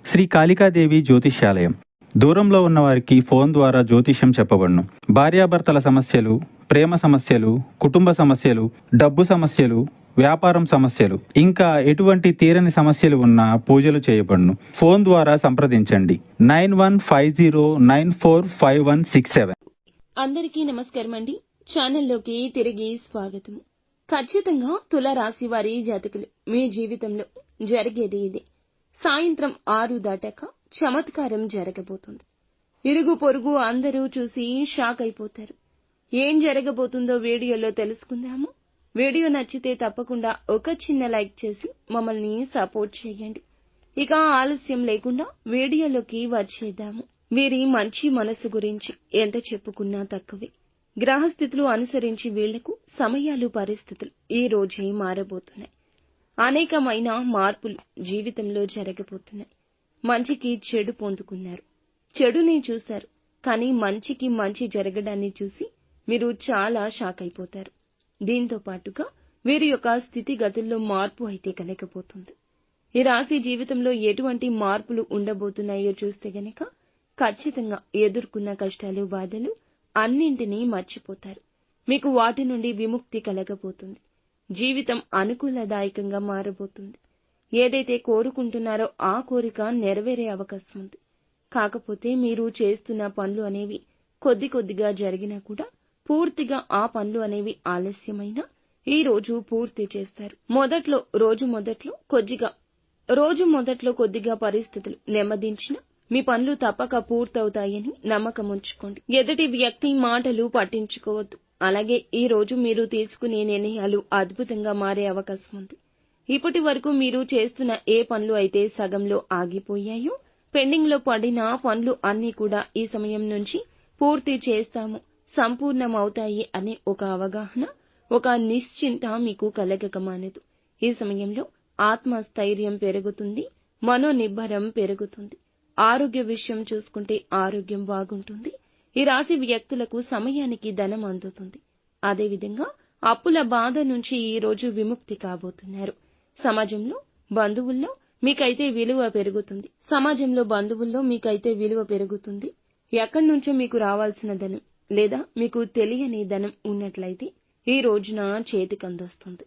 శ్రీ కాళికాదేవి జ్యోతిష్యాలయం. దూరంలో ఉన్నవారికి ఫోన్ ద్వారా జ్యోతిష్యం చెప్పబడును. భార్యాభర్తల సమస్యలు, ప్రేమ సమస్యలు, కుటుంబ సమస్యలు, డబ్బు సమస్యలు, వ్యాపారం సమస్యలు, ఇంకా ఎటువంటి తీరని సమస్యలు ఉన్నా పూజలు చేయబడును. ఫోన్ ద్వారా సంప్రదించండి 9150945167. అందరికీ నమస్కారం అండి. ఛానల్లోకి తిరిగి స్వాగతం. ఖచ్చితంగా తులారాశి వారి జాతకులు మీ జీవితంలో జరిగేది ఇది. సాయంత్రం 6 దాటాక చమత్కారం జరగబోతుంది. ఇరుగు పొరుగు అందరూ చూసి షాక్ అయిపోతారు. ఏం జరగబోతుందో వీడియోలో తెలుసుకుందాము. వీడియో నచ్చితే తప్పకుండా ఒక చిన్న లైక్ చేసి మమ్మల్ని సపోర్ట్ చేయండి. ఇక ఆలస్యం లేకుండా వీడియోలోకి వచ్చేద్దాము. వీరి మంచి మనసు గురించి ఎంత చెప్పుకున్నా తక్కువే. గ్రహస్థితులు అనుసరించి వీళ్లకు సమయాలు, పరిస్థితులు ఈ రోజే మారబోతున్నాయి. అనేకమైన మార్పులు జీవితంలో జరగబోతున్నాయి. మంచికి చెడు పొందుకున్నారు, చెడుని చూశారు, కానీ మంచికి మంచి జరగడాన్ని చూసి మీరు చాలా షాక్ అయిపోతారు. దీంతో పాటుగా వీరి యొక్క స్థితిగతుల్లో మార్పు అయితే కలగబోతుంది. ఈ రాశి జీవితంలో ఎటువంటి మార్పులు ఉండబోతున్నాయో చూస్తే గనక ఖచ్చితంగా ఎదుర్కొన్న కష్టాలు, బాధలు అన్నింటినీ మర్చిపోతారు. మీకు వాటి నుండి విముక్తి కలగబోతుంది. జీవితం అనుకూలదాయకంగా మారబోతుంది. ఏదైతే కోరుకుంటున్నారో ఆ కోరిక నెరవేరే అవకాశం ఉంది. కాకపోతే మీరు చేస్తున్న పనులు అనేవి కొద్ది కొద్దిగా జరిగినా కూడా పూర్తిగా ఆ పనులు అనేవి ఆలస్యమైనా ఈ రోజు పూర్తి చేస్తారు. రోజు మొదట్లో కొద్దిగా పరిస్థితులు నెమ్మదించినా మీ పనులు తప్పక పూర్తవుతాయని నమ్మకం ఉంచుకోండి. ఎదుటి వ్యక్తి మాటలు పట్టించుకోవద్దు. అలాగే ఈ రోజు మీరు తీసుకునే నిర్ణయాలు అద్భుతంగా మారే అవకాశం ఉంది. ఇప్పటి వరకు మీరు చేస్తున్న ఏ పనులు అయితే సగంలో ఆగిపోయాయో, పెండింగ్ లో పడిన పనులు అన్నీ కూడా ఈ సమయం నుంచి పూర్తి చేస్తాము, సంపూర్ణమవుతాయి అనే ఒక అవగాహన, ఒక నిశ్చింత మీకు కలగక మానదు. ఈ సమయంలో ఆత్మస్థైర్యం పెరుగుతుంది, మనోనిబ్బరం పెరుగుతుంది. ఆరోగ్య విషయం చూసుకుంటే ఆరోగ్యం బాగుంటుంది. ఈ రాశి వ్యక్తులకు సమయానికి ధనం అందుతుంది. అదేవిధంగా అప్పుల బాధ నుంచి ఈ రోజు విముక్తి కాబోతున్నారు. సమాజంలో బంధువుల్లో మీకైతే విలువ పెరుగుతుంది. ఎక్కడి నుంచో మీకు రావాల్సిన ధనం లేదా మీకు తెలియని ధనం ఉన్నట్లయితే ఈ రోజున చేతికందొస్తుంది.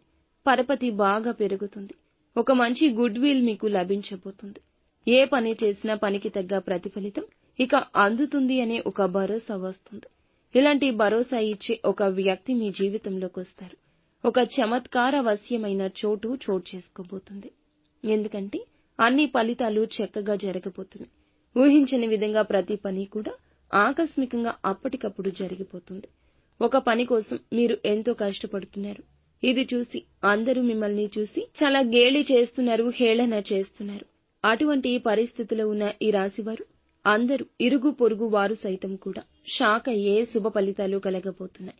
పరపతి బాగా పెరుగుతుంది. ఒక మంచి గుడ్ విల్ మీకు లభించబోతుంది. ఏ పని చేసినా పనికి తగ్గ ప్రతిఫలితం ఇక అందుతుంది అనే ఒక భరోసా వస్తుంది. ఇలాంటి భరోసా ఇచ్చే ఒక వ్యక్తి మీ జీవితంలోకి వస్తారు. ఒక చమత్కారవశ్యమైన చోటు చేసుకోబోతుంది. ఎందుకంటే అన్ని ఫలితాలు చక్కగా జరగబోతున్నాయి. ఊహించని విధంగా ప్రతి పని కూడా ఆకస్మికంగా అప్పటికప్పుడు జరిగిపోతుంది. ఒక పని కోసం మీరు ఎంతో కష్టపడుతున్నారు. ఇది చూసి అందరూ మిమ్మల్ని చూసి చాలా గేలి చేస్తున్నారు, హేళన చేస్తున్నారు. అటువంటి పరిస్థితిలో ఉన్న ఈ రాశివారు అందరూ ఇరుగు పొరుగు వారు సైతం కూడా షాక్ అయ్యే శుభ ఫలితాలు కలగబోతున్నాయి.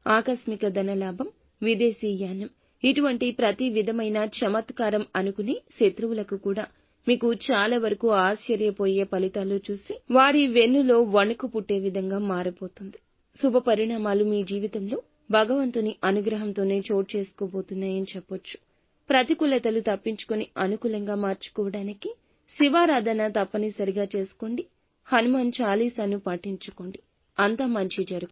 ఆకస్మిక ధనలాభం, విదేశీయానం, ఇటువంటి ప్రతి విధమైన చమత్కారం అనుకుని శత్రువులకు కూడా మీకు చాలా వరకు ఆశ్చర్యపోయే ఫలితాలు చూసి వారి వెన్నులో వణుకు పుట్టే విధంగా మారబోతుంది. శుభ పరిణామాలు మీ జీవితంలో భగవంతుని అనుగ్రహంతోనే చోటు చేసుకోబోతున్నాయని చెప్పొచ్చు. ప్రతికూలతలు తప్పించుకొని అనుకూలంగా మార్చుకోవడానికి శివారాధన తప్పనిసరిగా చేసుకోండి. హనుమాన్ చాలీసాను పాటించుకోండి. అంతా మంచి జరుగుతుంది.